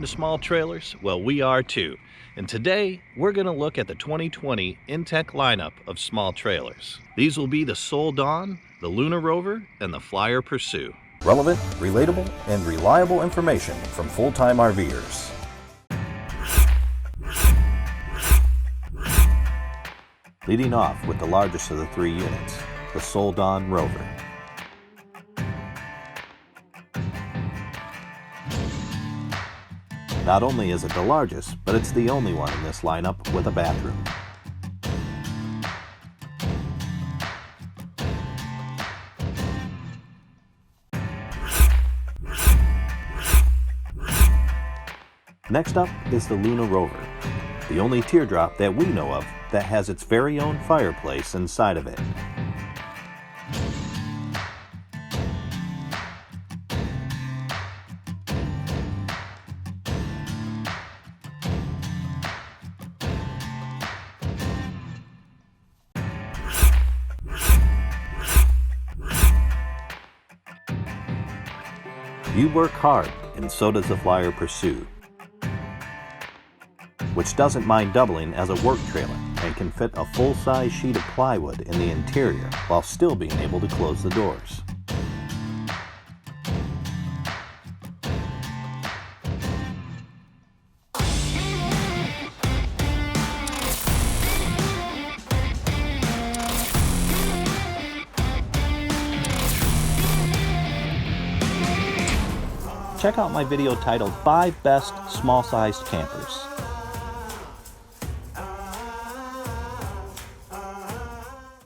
into small trailers? Well, we are too. And today, we're going to look at the 2020 inTech lineup of small trailers. These will be the Soul Dawn, the Luna Rover, and the Flyer Pursue. Relevant, relatable, and reliable information from full-time RVers. Leading off with the largest of the three units, the Soul Dawn Rover. Not only is it the largest, but it's the only one in this lineup with a bathroom. Next up is the Luna Rover, the only teardrop that we know of that has its very own fireplace inside of it. You work hard, and so does the Flyer Pursue, which doesn't mind doubling as a work trailer and can fit a full-size sheet of plywood in the interior while still being able to close the doors. Check out my video titled 5 Best Small-Sized Campers.